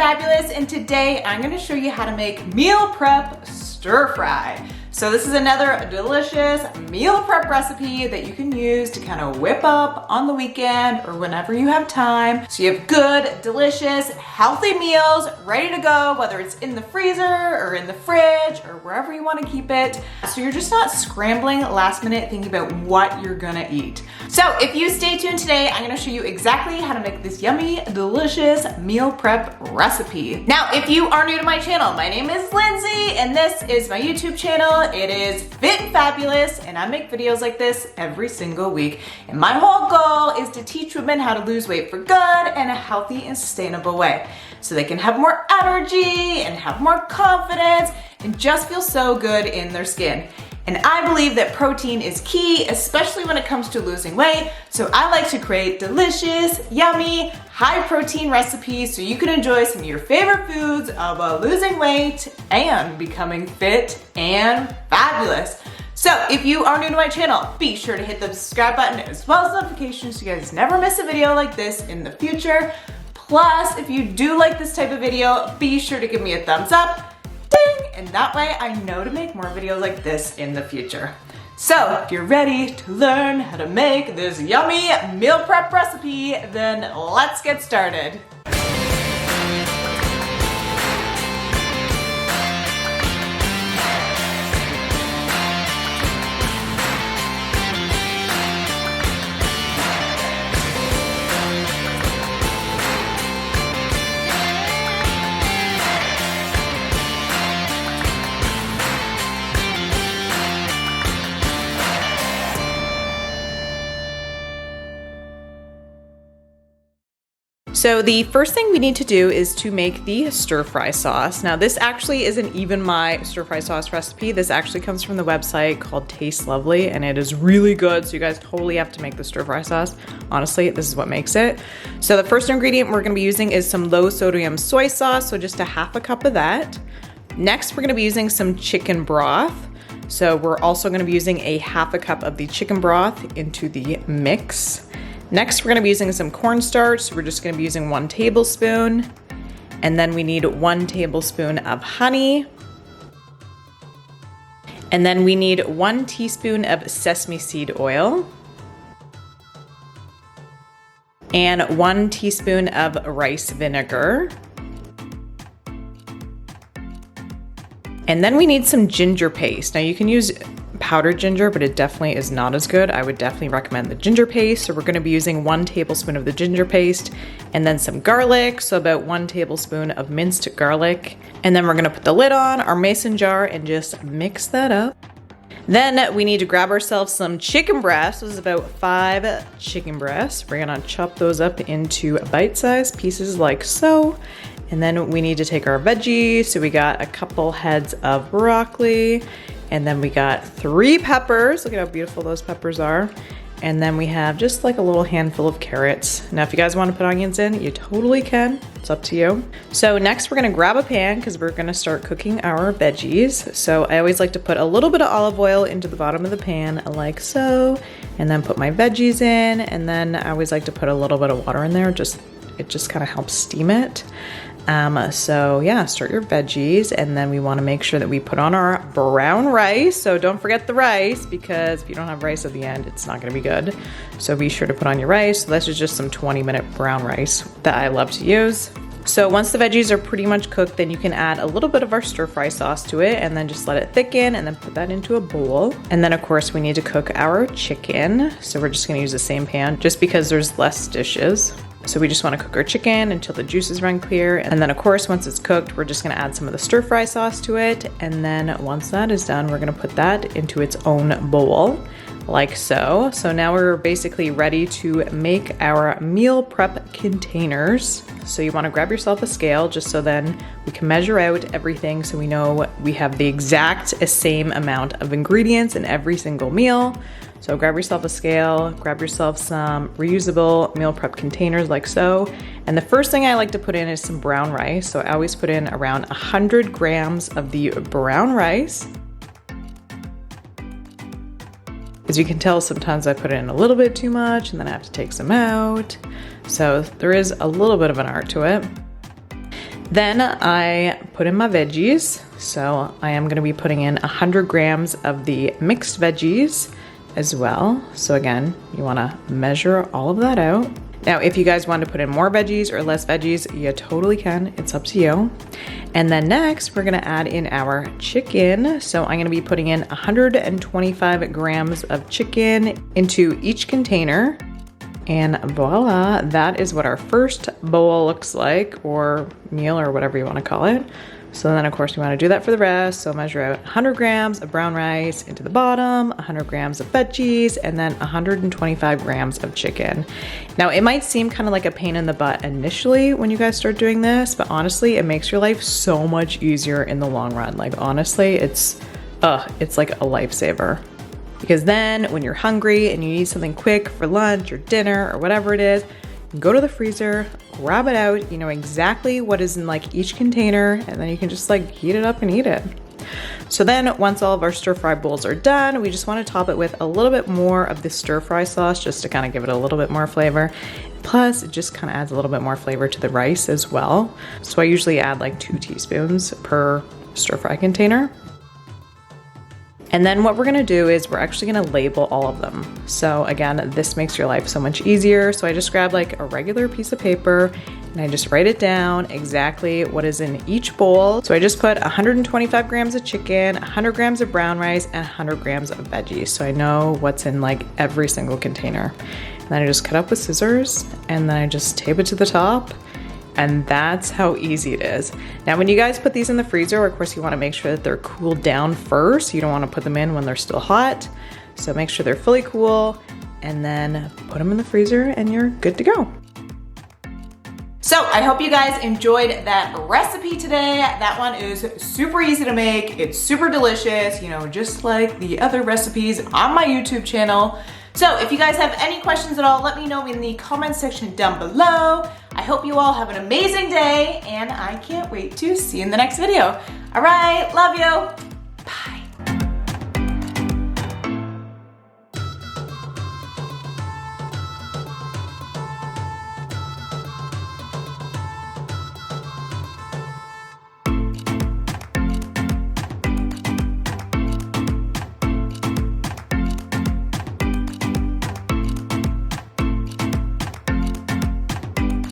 Fabulous, and today I'm going to show you how to make meal prep stir fry. So this is another delicious meal prep recipe that you can use to kind of whip up on the weekend or whenever you have time. So you have good, delicious, healthy meals ready to go, whether it's in the freezer or in the fridge or wherever you want to keep it. So you're just not scrambling last minute thinking about what you're gonna eat. So if you stay tuned today, I'm gonna show you exactly how to make this yummy, delicious meal prep recipe. Now, if you are new to my channel, my name is Lindsay and this is my YouTube channel. It is Fit and Fabulous, and I make videos like this every single week. And my whole goal is to teach women how to lose weight for good in a healthy and sustainable way, so they can have more energy and have more confidence and just feel so good in their skin. And I believe that protein is key, especially when it comes to losing weight. So I like to create delicious, yummy, high protein recipes so you can enjoy some of your favorite foods while losing weight and becoming fit and fabulous. So if you are new to my channel, be sure to hit the subscribe button as well as notifications so you guys never miss a video like this in the future. Plus, if you do like this type of video, be sure to give me a thumbs up. And that way I know to make more videos like this in the future. So if you're ready to learn how to make this yummy meal prep recipe, then let's get started. So the first thing we need to do is to make the stir fry sauce. Now this actually isn't even my stir fry sauce recipe. This actually comes from the website called Taste Lovely and it is really good. So you guys totally have to make the stir fry sauce. Honestly, this is what makes it. So the first ingredient we're gonna be using is some low sodium soy sauce. So just a half a cup of that. Next, we're gonna be using some chicken broth. So we're also gonna be using a half a cup of the chicken broth into the mix. Next, we're gonna be using some cornstarch. So we're just gonna be using 1 tablespoon. And then we need 1 tablespoon of honey. And then we need 1 teaspoon of sesame seed oil. And 1 teaspoon of rice vinegar. And then we need some ginger paste. Now you can use powdered ginger, but it definitely is not as good. I would definitely recommend the ginger paste. So we're gonna be using 1 tablespoon of the ginger paste and then some garlic. So about 1 tablespoon of minced garlic. And then we're gonna put the lid on our mason jar and just mix that up. Then we need to grab ourselves some chicken breasts. This is about 5 chicken breasts. We're gonna chop those up into bite-sized pieces like so. And then we need to take our veggies. So we got a couple heads of broccoli. And then we got 3 peppers. Look at how beautiful those peppers are. And then we have just like a little handful of carrots. Now, if you guys want to put onions in, you totally can. It's up to you. So next we're gonna grab a pan because we're gonna start cooking our veggies. So I always like to put a little bit of olive oil into the bottom of the pan like so, and then put my veggies in. And then I always like to put a little bit of water in there. It just kind of helps steam it. So yeah, start your veggies and then we want to make sure that we put on our brown rice. So don't forget the rice because if you don't have rice at the end, it's not going to be good. So be sure to put on your rice. So this is just some 20-minute brown rice that I love to use. So once the veggies are pretty much cooked, then you can add a little bit of our stir fry sauce to it and then just let it thicken and then put that into a bowl. And then of course we need to cook our chicken. So we're just going to use the same pan just because there's less dishes. So we just want to cook our chicken until the juices run clear. And then of course, once it's cooked, we're just going to add some of the stir fry sauce to it. And then once that is done, we're going to put that into its own bowl like so. So now we're basically ready to make our meal prep containers. So you want to grab yourself a scale just so then we can measure out everything so we know we have the exact same amount of ingredients in every single meal. So grab yourself a scale, grab yourself some reusable meal prep containers like so. And the first thing I like to put in is some brown rice. So I always put in around 100 grams of the brown rice. As you can tell, sometimes I put in a little bit too much and then I have to take some out. So there is a little bit of an art to it. Then I put in my veggies. So I am gonna be putting in 100 grams of the mixed veggies as well. So again, you wanna measure all of that out. Now, if you guys want to put in more veggies or less veggies, you totally can, it's up to you. And then next, we're gonna add in our chicken. So I'm gonna be putting in 125 grams of chicken into each container. And voila, that is what our first bowl looks like, or meal, or whatever you wanna call it. So then of course we wanna do that for the rest. So measure out 100 grams of brown rice into the bottom, 100 grams of veggies, and then 125 grams of chicken. Now it might seem kind of like a pain in the butt initially when you guys start doing this, but honestly, it makes your life so much easier in the long run. Like honestly, it's like a lifesaver. Because then when you're hungry and you need something quick for lunch or dinner or whatever it is, go to the freezer, grab it out, you know exactly what is in like each container, and then you can just like heat it up and eat it. So then once all of our stir fry bowls are done, we just want to top it with a little bit more of the stir fry sauce just to kind of give it a little bit more flavor. Plus it just kind of adds a little bit more flavor to the rice as well. So I usually add like 2 teaspoons per stir fry container. And then what we're gonna do is we're actually gonna label all of them. So again, this makes your life so much easier. So I just grab like a regular piece of paper and I just write it down exactly what is in each bowl. So I just put 125 grams of chicken, 100 grams of brown rice, and 100 grams of veggies. So I know what's in like every single container. And then I just cut up with scissors and then I just tape it to the top. And that's how easy it is. Now, when you guys put these in the freezer, of course, you wanna make sure that they're cooled down first. You don't wanna put them in when they're still hot. So make sure they're fully cool and then put them in the freezer and you're good to go. So I hope you guys enjoyed that recipe today. That one is super easy to make. It's super delicious, you know, just like the other recipes on my YouTube channel. So if you guys have any questions at all, let me know in the comment section down below. I hope you all have an amazing day and I can't wait to see you in the next video. All right, love you.